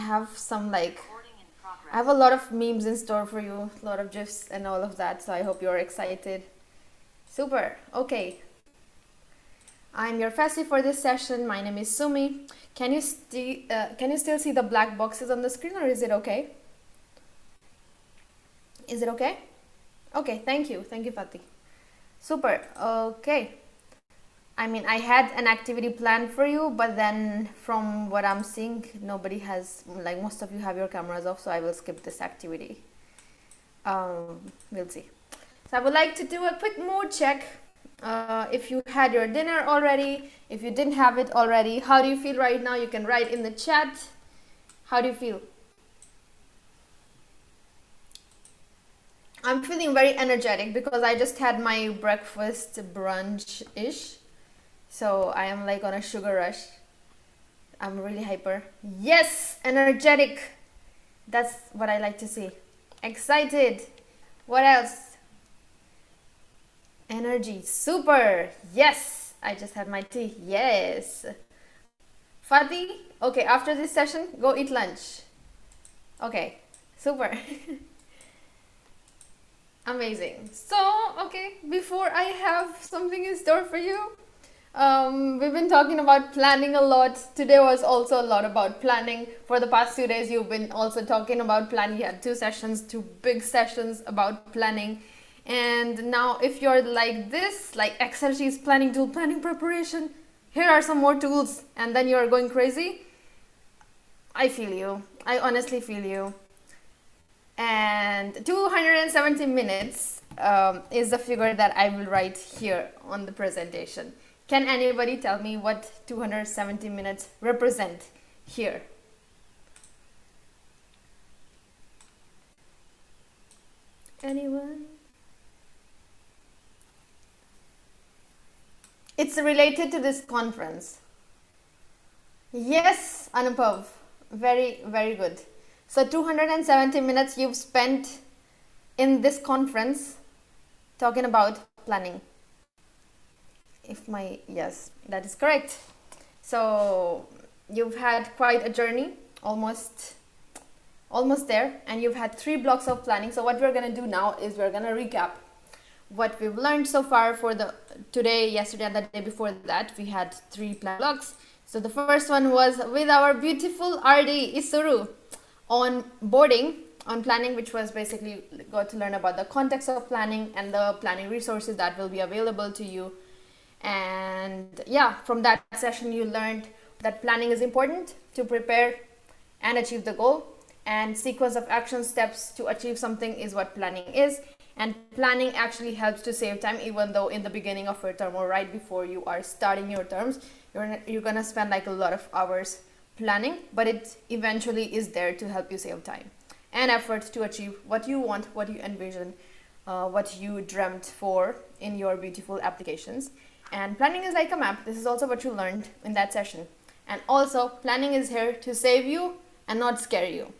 have some like, I have a lot of memes in store for you, a lot of gifs and all of that. So I hope you're excited. Super. Okay. I'm your Fassi for this session. My name is Sumi. Can you still see the black boxes on the screen, or is it okay? Is it okay? Okay, thank you. Thank you, Fatih. Super. Okay. I mean, I had an activity planned for you, but then from what I'm seeing, nobody has, like most of you have your cameras off, so I will skip this activity. We'll see. So I would like to do a quick mood check. If you had your dinner already, if you didn't have it already, how do you feel right now? You can write in the chat. How do you feel? I'm feeling very energetic because I just had my breakfast brunch-ish. So I am like on a sugar rush. I'm really hyper. Yes, energetic. That's what I like to see. Excited. What else? Energy. Super. Yes. I just had my tea. Yes. Fatih, okay, after this session, go eat lunch. Okay, super. Amazing. So, okay, before I have something in store for you, we've been talking about planning a lot. Today was also a lot about planning. For the past 2 days, you've been also talking about planning. You had 2 sessions, 2 big sessions about planning. And now if you're like this, like Excel sheets, planning tool, planning preparation, here are some more tools, and then you're going crazy. I feel you. I honestly feel you. And 270 minutes is the figure that I will write here on the presentation. Can anybody tell me what 270 minutes represent here? Anyone? It's related to this conference. Yes, Anubhav. Very, very good. So 270 minutes you've spent in this conference talking about planning. Yes, that is correct. So you've had quite a journey, almost there, and you've had 3 blocks of planning. So what we're going to do now is we're going to recap what we've learned so far for the today, yesterday, and the day before that. We had 3 plan blocks. So the first one was with our beautiful RD Isuru on boarding, on planning, which was basically got to learn about the context of planning and the planning resources that will be available to you. And yeah, from that session you learned that planning is important to prepare and achieve the goal, and sequence of action steps to achieve something is what planning is. And planning actually helps to save time, even though in the beginning of your term or right before you are starting your terms, you're gonna spend like a lot of hours planning, but it eventually is there to help you save time and effort to achieve what you want, what you envision, what you dreamt for in your beautiful applications. And planning is like a map. This is also what you learned in that session. And also, planning is here to save you and not scare you.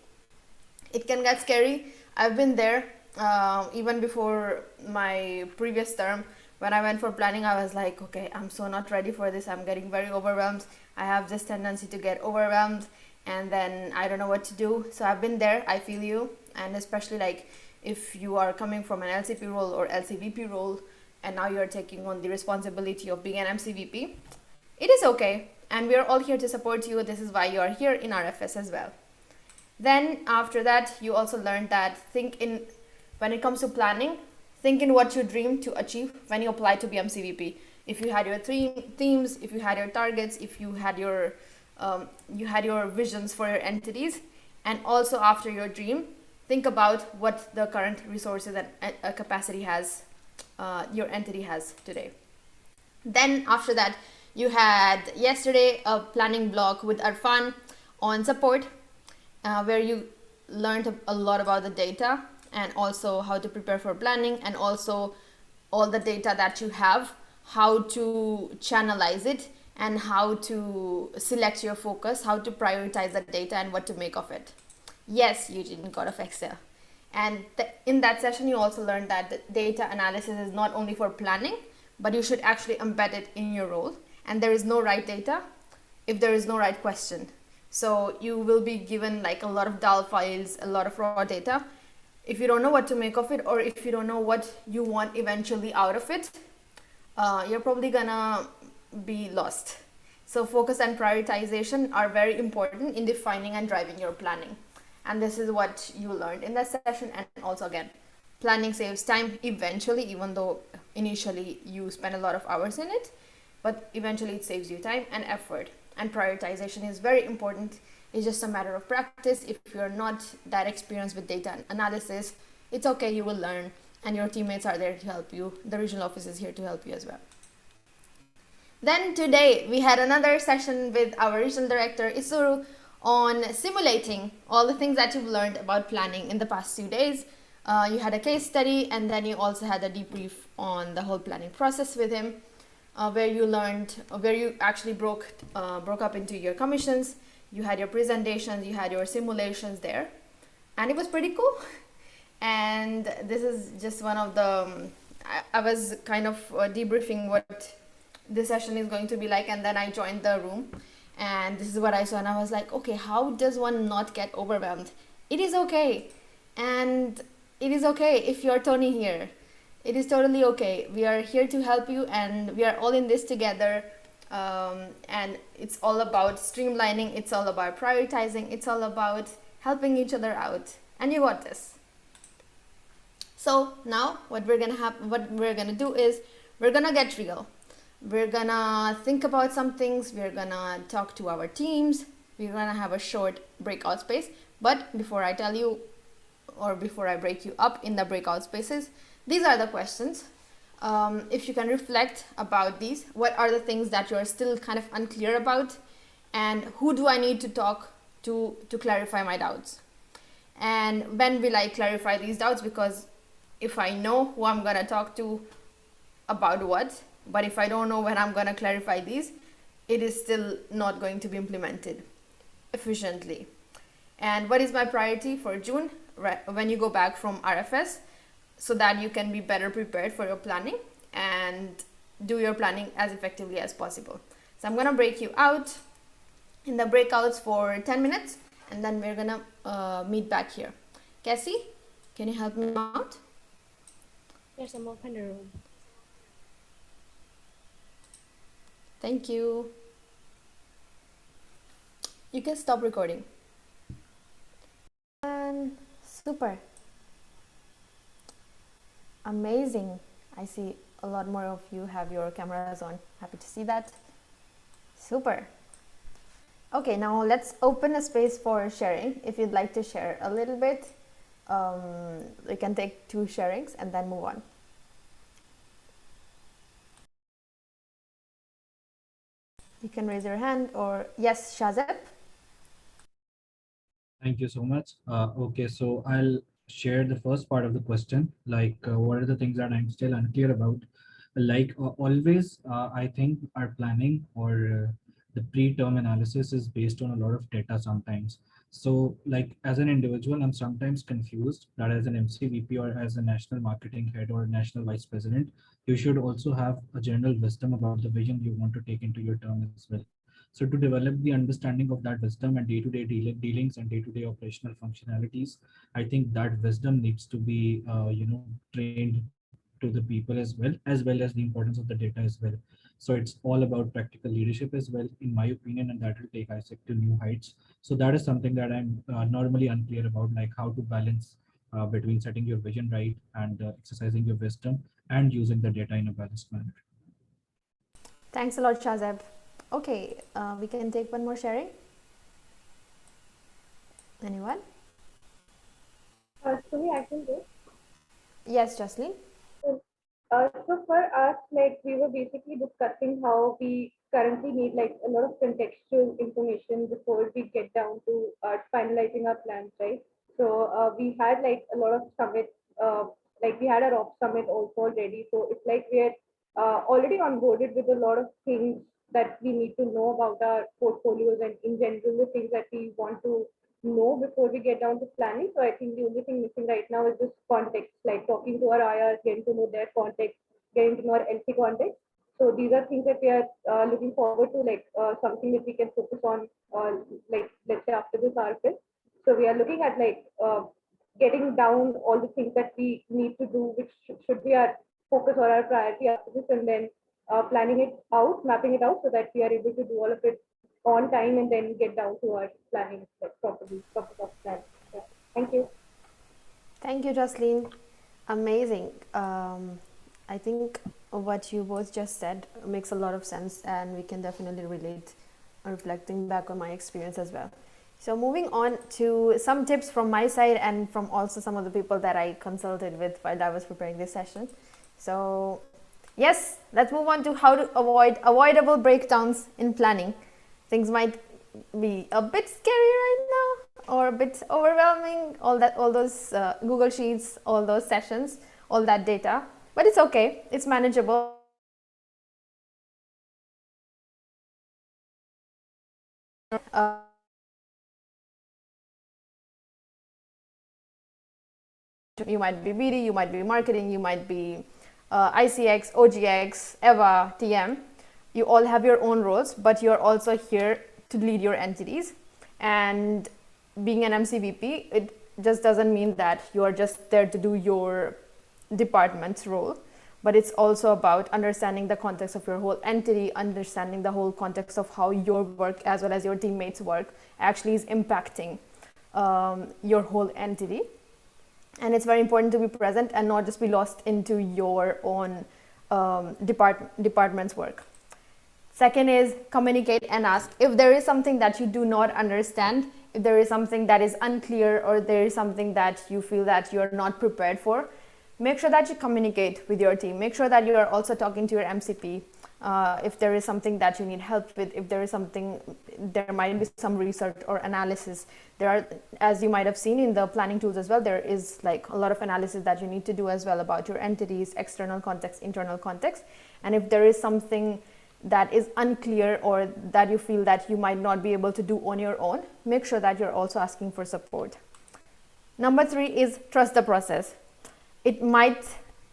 It can get scary. I've been there. Even before my previous term, when I went for planning, I was like, okay, I'm so not ready for this. I'm getting very overwhelmed. I have this tendency to get overwhelmed, and then I don't know what to do. So I've been there. I feel you. And especially like if you are coming from an LCP role or LCVP role, and now you're taking on the responsibility of being an MCVP, it is okay. And we're all here to support you. This is why you are here in RFS as well. Then after that, you also learned that when it comes to planning, think in what you dream to achieve when you apply to be MCVP. If you had your 3 themes, if you had your targets, if you had your visions for your entities, and also after your dream, think about what the current resources and capacity has, your entity has today. Then after that, you had yesterday a planning block with Arfan on support, where you learned a lot about the data and also how to prepare for planning, and also all the data that you have, how to channelize it, and how to select your focus, how to prioritize the data and what to make of it. Yes, you didn't got of Excel. And in that session, you also learned that the data analysis is not only for planning, but you should actually embed it in your role. And there is no right data if there is no right question. So you will be given like a lot of dal files, a lot of raw data. If you don't know what to make of it, or if you don't know what you want eventually out of it, you're probably gonna be lost. So focus and prioritization are very important in defining and driving your planning. And this is what you learned in that session. And also again, planning saves time eventually, even though initially you spend a lot of hours in it, but eventually it saves you time and effort. And prioritization is very important. It's just a matter of practice. If you're not that experienced with data analysis, it's okay, you will learn, and your teammates are there to help you. The regional office is here to help you as well. Then today we had another session with our regional director Isuru on simulating all the things that you've learned about planning in the past 2 days. You had a case study, and then you also had a debrief on the whole planning process with him, where you learned, where you actually broke up into your commissions. You had your presentations, you had your simulations there, and it was pretty cool. And this is just one of the I was kind of debriefing what this session is going to be like, and then I joined the room, and this is what I saw, and I was like, okay, how does one not get overwhelmed? It is okay. And it is okay if you're Tony here. It is totally okay. We are here to help you, and we are all in this together. And it's all about streamlining, it's all about prioritizing, it's all about helping each other out, and you got this. So now what we're gonna do is we're gonna get real. We're gonna think about some things, we're gonna talk to our teams, we're gonna have a short breakout space. But before I tell you, or before I break you up in the breakout spaces, these are the questions. If you can reflect about these, what are the things that you're still kind of unclear about, and who do I need to talk to clarify my doubts? And when will I clarify these doubts? Because if I know who I'm gonna talk to about what, but if I don't know when I'm gonna clarify these, it is still not going to be implemented efficiently. And what is my priority for June, when you go back from RFS, so that you can be better prepared for your planning and do your planning as effectively as possible. So I'm gonna break you out in the breakouts for 10 minutes, and then we're gonna meet back here. Cassie, can you help me out? Yes, I'm open the room. Thank you. You can stop recording. And super. Amazing. I see a lot more of you have your cameras on. Happy to see that. Super. Okay, now let's open a space for sharing. If you'd like to share a little bit, we can take 2 sharings and then move on. You can raise your hand, or yes, Shazep. Thank you so much. Okay, so I'll share the first part of the question, like what are the things that I'm still unclear about. Like always, I think our planning or the pre-term analysis is based on a lot of data sometimes. So like as an individual, I'm sometimes confused that as an MCVP or as a national marketing head or national vice president, you should also have a general wisdom about the vision you want to take into your term as well. So to develop the understanding of that wisdom and day-to-day dealings and day-to-day operational functionalities, I think that wisdom needs to be, trained to the people as well as the importance of the data as well. So it's all about practical leadership as well, in my opinion, and that will take ISEC to new heights. So that is something that I'm normally unclear about, like how to balance between setting your vision right and exercising your wisdom and using the data in a balanced manner. Thanks a lot, Shazeb. Okay, we can take one more sharing. Anyone? Actually, I can do. Yes, Jocelyn. So for us, like we were basically discussing how we currently need like a lot of contextual information before we get down to finalizing our plans, right? So we had like a lot of summits, like we had our off summit also already. So it's like we're already onboarded with a lot of things that we need to know about our portfolios and in general the things that we want to know before we get down to planning. So I think the only thing missing right now is just context, like talking to our IRs, getting to know their context, getting to know our LC context. So these are things that we are looking forward to, like something that we can focus on, like let's say after this RFS. So we are looking at like getting down all the things that we need to do, which should be our focus or our priority after this, and then planning it out, mapping it out, so that we are able to do all of it on time and then get down to our planning like properly, proper plan. Yeah. Thank you. Thank you, Jocelyn. Amazing. I think what you both just said makes a lot of sense, and we can definitely relate, reflecting back on my experience as well. So moving on to some tips from my side and from also some of the people that I consulted with while I was preparing this session. So yes, let's move on to how to avoid avoidable breakdowns in planning. Things might be a bit scary right now or a bit overwhelming, all those Google Sheets, all those sessions, all that data, but it's okay, it's manageable. You might be BD, you might be marketing, you might be ICX, OGX, EVA, TM. You all have your own roles, but you're also here to lead your entities. And being an MCVP, it just doesn't mean that you're just there to do your department's role, but it's also about understanding the context of your whole entity, understanding the whole context of how your work as well as your teammates' work actually is impacting your whole entity. And it's very important to be present and not just be lost into your own department's work. Second is communicate and ask. If there is something that you do not understand, if there is something that is unclear, or there is something that you feel that you're not prepared for, make sure that you communicate with your team. Make sure that you are also talking to your MCP. If there is something that you need help with, if there is something, there might be some research or analysis. There are, as you might have seen in the planning tools as well, there is like a lot of analysis that you need to do as well about your entities, external context, internal context. And if there is something that is unclear or that you feel that you might not be able to do on your own, make sure that you're also asking for support. Number 3 is trust the process. It might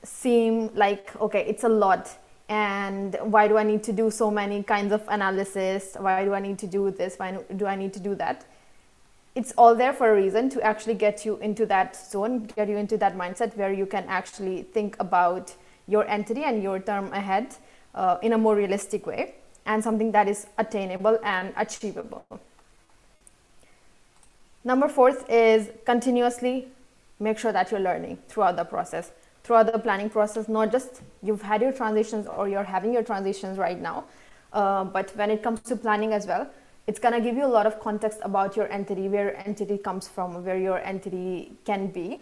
seem like, okay, it's a lot, and why do I need to do so many kinds of analysis? Why do I need to do this? Why do I need to do that? It's all there for a reason, to actually get you into that zone, get you into that mindset where you can actually think about your entity and your term ahead in a more realistic way, and something that is attainable and achievable. Number 4 is continuously make sure that you're learning throughout the process, throughout the planning process. Not just you've had your transitions or you're having your transitions right now, but when it comes to planning as well, it's going to give you a lot of context about your entity, where your entity comes from, where your entity can be.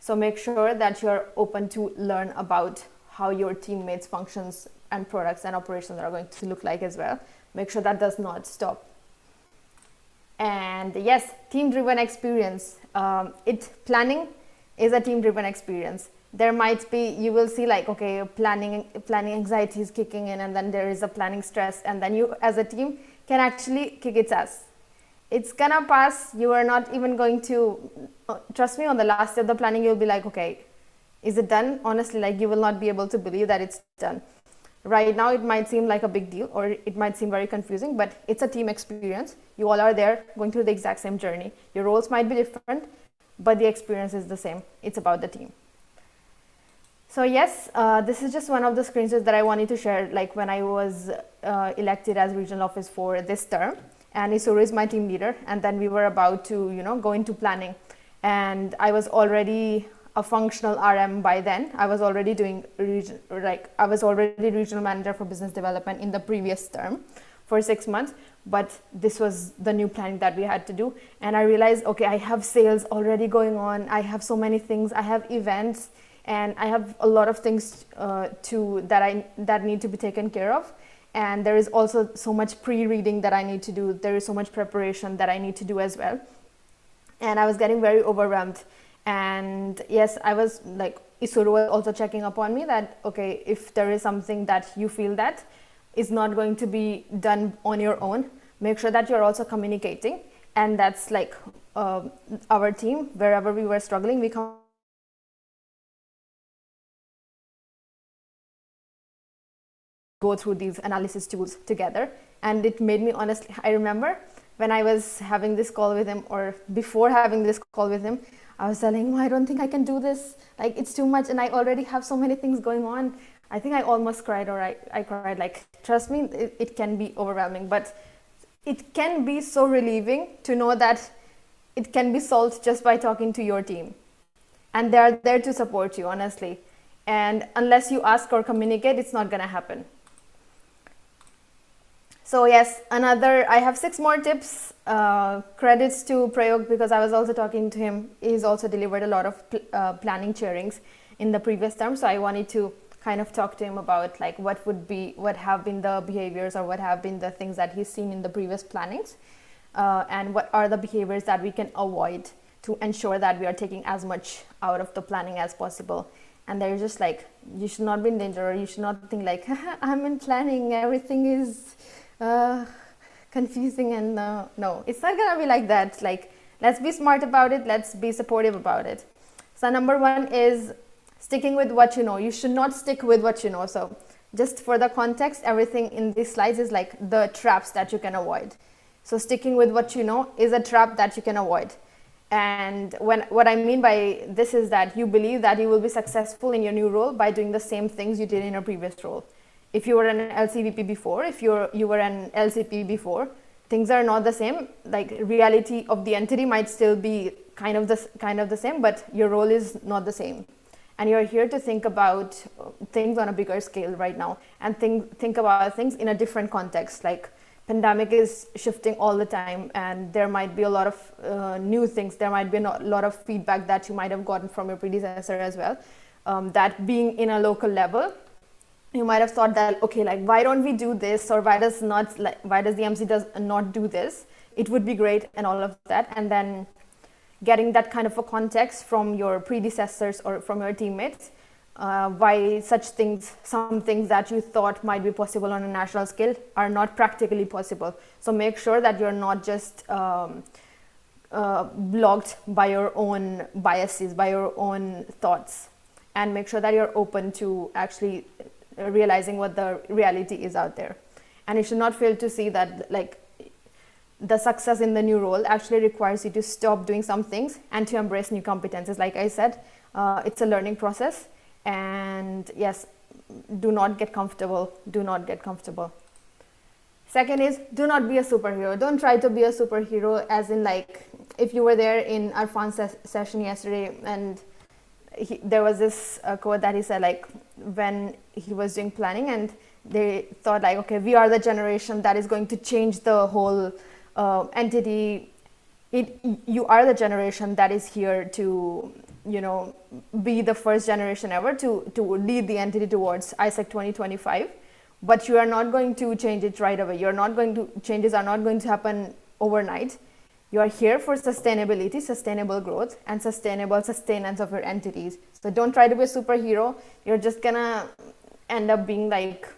So make sure that you're open to learn about how your teammates' functions and products and operations are going to look like as well. Make sure that does not stop. And yes, team-driven experience. Planning is a team-driven experience. There might be, you will see like, okay, planning anxiety is kicking in, and then there is a planning stress, and then you as a team can actually kick its ass. It's gonna pass. You are not even going to, trust me, on the last day of the planning, you'll be like, okay, is it done? Honestly, like you will not be able to believe that it's done. Right now, it might seem like a big deal, or it might seem very confusing, but it's a team experience. You all are there going through the exact same journey. Your roles might be different, but the experience is the same. It's about the team. So yes, this is just one of the screenshots that I wanted to share, like when I was elected as regional office for this term, and Isuru is my team leader, and then we were about to, go into planning, and I was already a functional RM by then. I was already doing regional manager for business development in the previous term for 6 months, but this was the new planning that we had to do. And I realized, okay, I have sales already going on. I have so many things. I have events, and I have a lot of things that need to be taken care of. And there is also so much pre-reading that I need to do. There is so much preparation that I need to do as well. And I was getting very overwhelmed. And yes, I was like, Isuru was also checking up on me that, okay, if there is something that you feel that is not going to be done on your own, make sure that you're also communicating. And that's like our team, wherever we were struggling, we come . go through these analysis tools together. And it made me, honestly, I remember when I was having this call with him, or before having this call with him, I was telling him, I don't think I can do this. Like, it's too much and I already have so many things going on. I think I almost cried, or I cried. Like, trust me, it can be overwhelming, but it can be so relieving to know that it can be solved just by talking to your team. And they're there to support you, honestly. And unless you ask or communicate, it's not gonna happen. So yes, I have 6 more tips. Credits to Prayog, because I was also talking to him. He's also delivered a lot of planning chairings in the previous term. So I wanted to kind of talk to him about like what have been the behaviors, or what have been the things that he's seen in the previous plannings, and what are the behaviors that we can avoid to ensure that we are taking as much out of the planning as possible. And they're just like, you should not be in danger, or you should not think like, I'm in planning, everything is confusing, and no, it's not gonna be like that. Like, let's be smart about it, let's be supportive about it. So number 1 is sticking with what you know. You should not stick with what you know. So just for the context, everything in these slides is like the traps that you can avoid. So sticking with what you know is a trap that you can avoid. And what I mean by this is that you believe that you will be successful in your new role by doing the same things you did in your previous role. If you were an LCVP before, if you were an LCP before, things are not the same. Like, reality of the entity might still be kind of the same, but your role is not the same. And you're here to think about things on a bigger scale right now, and think about things in a different context. Like, pandemic is shifting all the time, and there might be a lot of new things. There might be a lot of feedback that you might have gotten from your predecessor as well. That being in a local level, you might have thought that, okay, like, why don't we do this, or why does the MC not do this? It would be great, and all of that. And then getting that kind of a context from your predecessors or from your teammates, why some things that you thought might be possible on a national scale are not practically possible. So make sure that you're not just blocked by your own biases, by your own thoughts, and make sure that you're open to actually realizing what the reality is out there. And you should not fail to see that, like, the success in the new role actually requires you to stop doing some things and to embrace new competences. Like I said, it's a learning process. And yes, do not get comfortable. Second is, do not be a superhero. Don't try to be a superhero, as in, like, if you were there in Arfan's session yesterday, and there was this quote that he said, like, when he was doing planning, and they thought like, okay, we are the generation that is going to change the whole entity. You are the generation that is here to, be the first generation ever to lead the entity towards ISEC 2025. But you are not going to change it right away. Changes are not going to happen overnight. You are here for sustainability, sustainable growth, and sustainable sustenance of your entities. So don't try to be a superhero. You're just gonna end up being like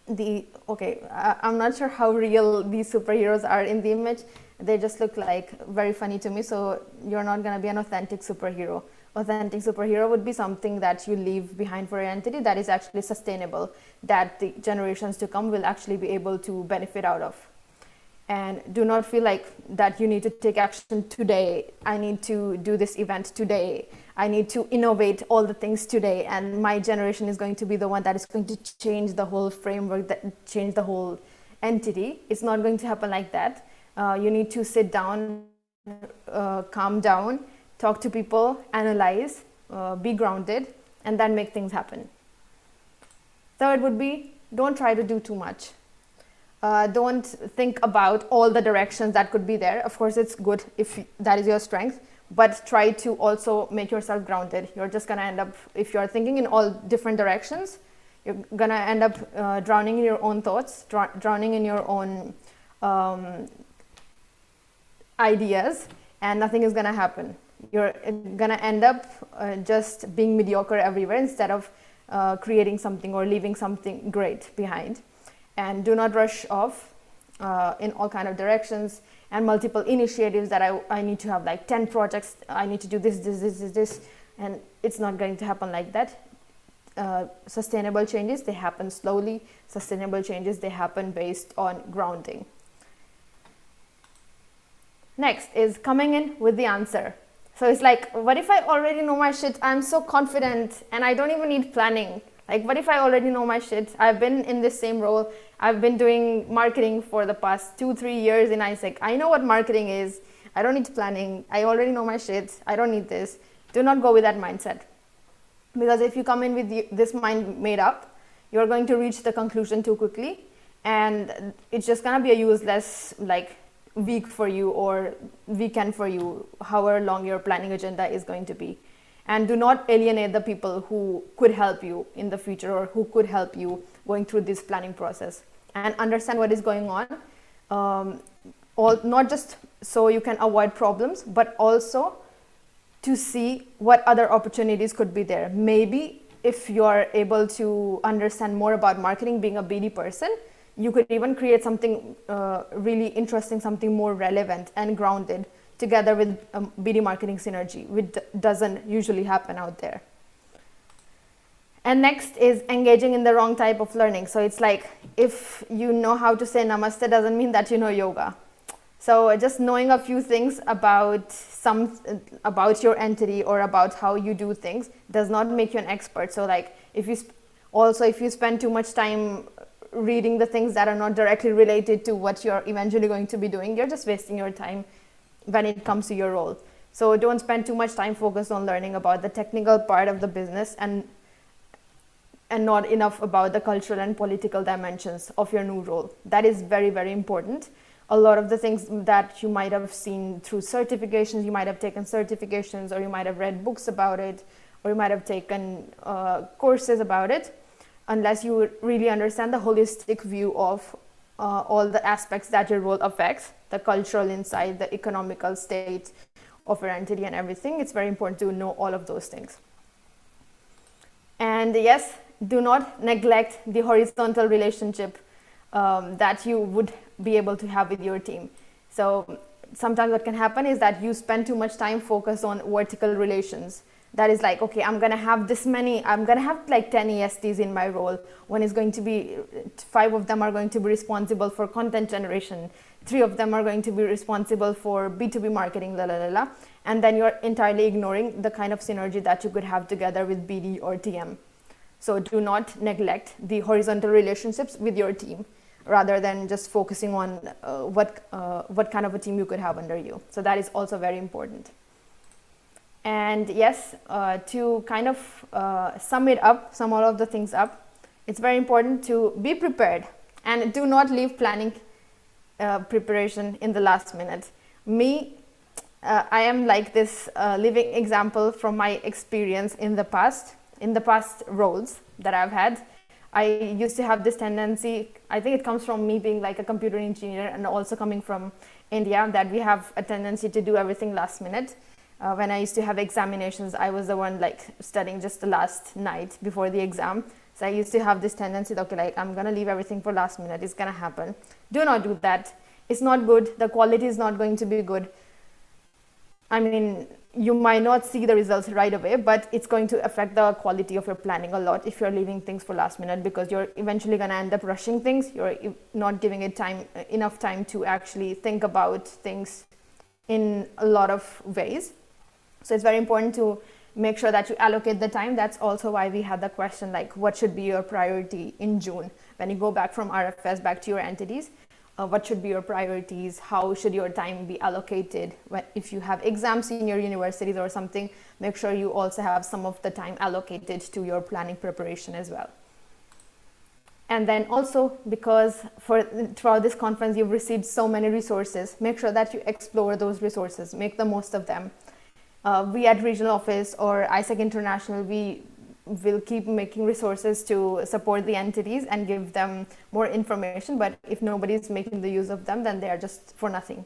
I'm not sure how real these superheroes are in the image. They just look like very funny to me. So you're not gonna be an authentic superhero. Authentic superhero would be something that you leave behind for your entity that is actually sustainable, that the generations to come will actually be able to benefit out of. And do not feel like that you need to take action today. I need to do this event today. I need to innovate all the things today. And my generation is going to be the one that is going to change the whole framework, that change the whole entity. It's not going to happen like that. You need to sit down, calm down, talk to people, analyze, be grounded, and then make things happen. Third would be, don't try to do too much. Don't think about all the directions that could be there. Of course, it's good if that is your strength, but try to also make yourself grounded. You're just going to end up, if you're thinking in all different directions, you're going to end up drowning in your own thoughts, drowning in your own ideas, and nothing is going to happen. You're going to end up just being mediocre everywhere instead of creating something or leaving something great behind. And do not rush off in all kind of directions and multiple initiatives that I need to have like 10 projects. I need to do this, and it's not going to happen like that. sustainable changes, they happen slowly. Sustainable changes, they happen based on grounding. Next is coming in with the answer. So it's like, what if I already know my shit? I'm so confident and I don't even need planning. Like, what if I already know my shit? I've been in this same role. I've been doing marketing for the past 2-3 years in ISEC. I know what marketing is. I don't need planning. I already know my shit. I don't need this. Do not go with that mindset. Because if you come in with this mind made up, you're going to reach the conclusion too quickly. And it's just going to be a useless, like, week for you or weekend for you, however long your planning agenda is going to be. And do not alienate the people who could help you in the future or who could help you going through this planning process. And understand what is going on, not just so you can avoid problems, but also to see what other opportunities could be there. Maybe if you're able to understand more about marketing, being a BD person, you could even create something really interesting, something more relevant and grounded together with BD marketing synergy, which doesn't usually happen out there. And next is engaging in the wrong type of learning. So it's like, if you know how to say namaste doesn't mean that you know yoga. So just knowing a few things about your entity or about how you do things does not make you an expert. So like, if you spend too much time reading the things that are not directly related to what you're eventually going to be doing, you're just wasting your time when it comes to your role. So don't spend too much time focused on learning about the technical part of the business and not enough about the cultural and political dimensions of your new role. That is very, very important. A lot of the things that you might have seen through certifications, you might have taken certifications, or you might have read books about it, or you might have taken courses about it, unless you really understand the holistic view of all the aspects that your role affects, the cultural insight, the economical state of your entity and everything. It's very important to know all of those things. And yes, do not neglect the horizontal relationship that you would be able to have with your team. So sometimes what can happen is that you spend too much time focused on vertical relations. That is like, okay, I'm going to have like 10 ESTs in my role. 5 of them are going to be responsible for content generation. 3 of them are going to be responsible for B2B marketing, and then you're entirely ignoring the kind of synergy that you could have together with BD or TM. So do not neglect the horizontal relationships with your team, rather than just focusing on what kind of a team you could have under you. So that is also very important. And yes, to kind of sum all of the things up, it's very important to be prepared and do not leave planning preparation in the last minute. I am like this living example from my experience in the past roles that I've had. I used to have this tendency, I think it comes from me being like a computer engineer and also coming from India, that we have a tendency to do everything last minute. When I used to have examinations, I was the one like studying just the last night before the exam. So I used to have this tendency, okay, like I'm gonna leave everything for last minute, it's gonna happen. Do not do that. It's not good. The quality is not going to be good. I mean, you might not see the results right away, but it's going to affect the quality of your planning a lot if you're leaving things for last minute, because you're eventually going to end up rushing things. You're not giving it enough time to actually think about things in a lot of ways. So it's very important to make sure that you allocate the time. That's also why we had the question like, what should be your priority in June? When you go back from RFS back to your entities, what should be your priorities? How should your time be allocated? If you have exams in your universities or something, make sure you also have some of the time allocated to your planning preparation as well. And then also, because throughout this conference, you've received so many resources, make sure that you explore those resources, make the most of them. We at Regional Office or ISEC International, we will keep making resources to support the entities and give them more information, but if nobody is making the use of them, then they are just for nothing.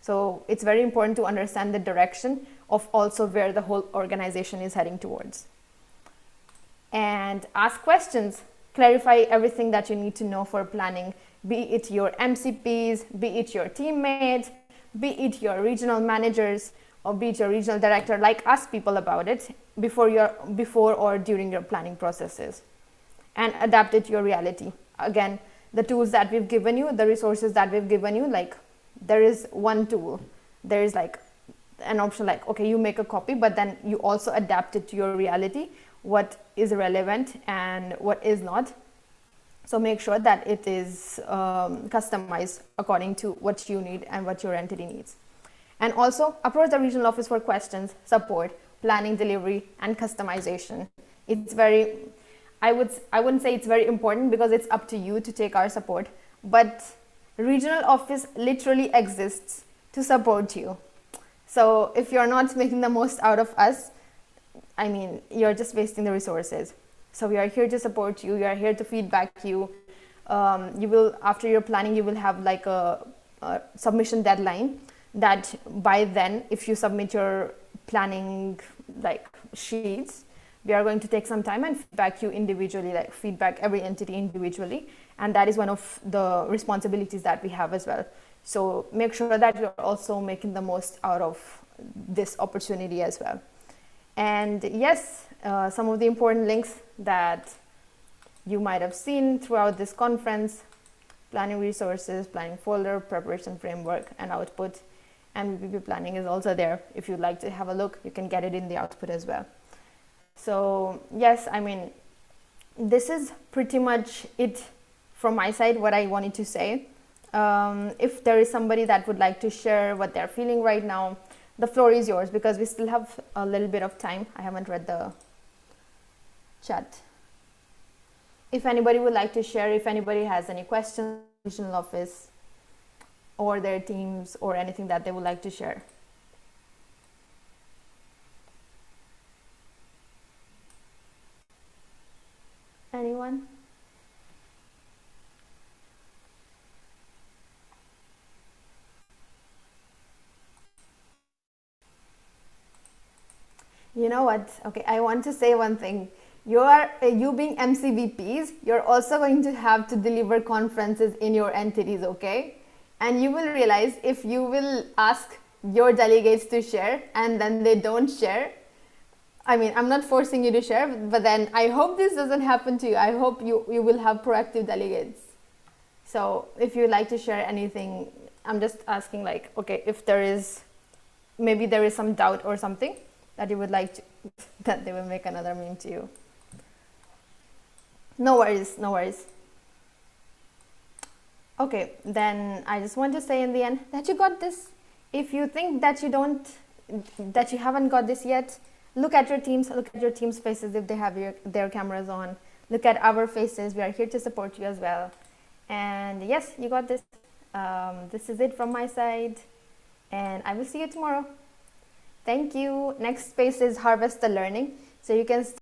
So it's very important to understand the direction of also where the whole organization is heading towards. And ask questions, clarify everything that you need to know for planning, be it your MCPs, be it your teammates, be it your regional managers, or be it your regional director, like ask people about it before or during your planning processes, and adapt it to your reality. Again, the tools that we've given you, the resources that we've given you, like there is one tool, there is like an option like, okay, you make a copy, but then you also adapt it to your reality, what is relevant and what is not. So make sure that it is customized according to what you need and what your entity needs. And also approach the regional office for questions, support, planning, delivery, and customization. It's very, I wouldn't say it's very important, because it's up to you to take our support, but regional office literally exists to support you. So if you're not making the most out of us, I mean, you're just wasting the resources. So we are here to support you. We are here to feedback you. You will, after your planning, you will have like a submission deadline, that by then, if you submit your planning like sheets, we are going to take some time and feedback you individually, like feedback every entity individually. And that is one of the responsibilities that we have as well. So make sure that you're also making the most out of this opportunity as well. And yes, some of the important links that you might have seen throughout this conference: planning resources, planning folder, preparation framework, and output. And VPP planning is also there. If you'd like to have a look, you can get it in the output as well. So yes, I mean, this is pretty much it from my side, what I wanted to say. If there is somebody that would like to share what they're feeling right now, the floor is yours, because we still have a little bit of time. I haven't read the chat. If anybody would like to share, if anybody has any questions, regional office or their teams, or anything that they would like to share. Anyone? You know what? Okay, I want to say one thing. You being MCVPs, you're also going to have to deliver conferences in your entities, okay? And you will realize, if you will ask your delegates to share and then they don't share, I mean, I'm not forcing you to share, but then I hope this doesn't happen to you. I hope you will have proactive delegates. So if you'd like to share anything, I'm just asking, like, okay, if there is, maybe there is some doubt or something that you would like to, that they will make another meme to you. No worries, no worries. Okay, then I just want to say in the end that you got this. If you think that you haven't got this yet, look at your teams, look at your team's faces if they have their cameras on. Look at our faces. We are here to support you as well. And yes, you got this. This is it from my side, and I will see you tomorrow. Thank you. Next space is Harvest the Learning. So you can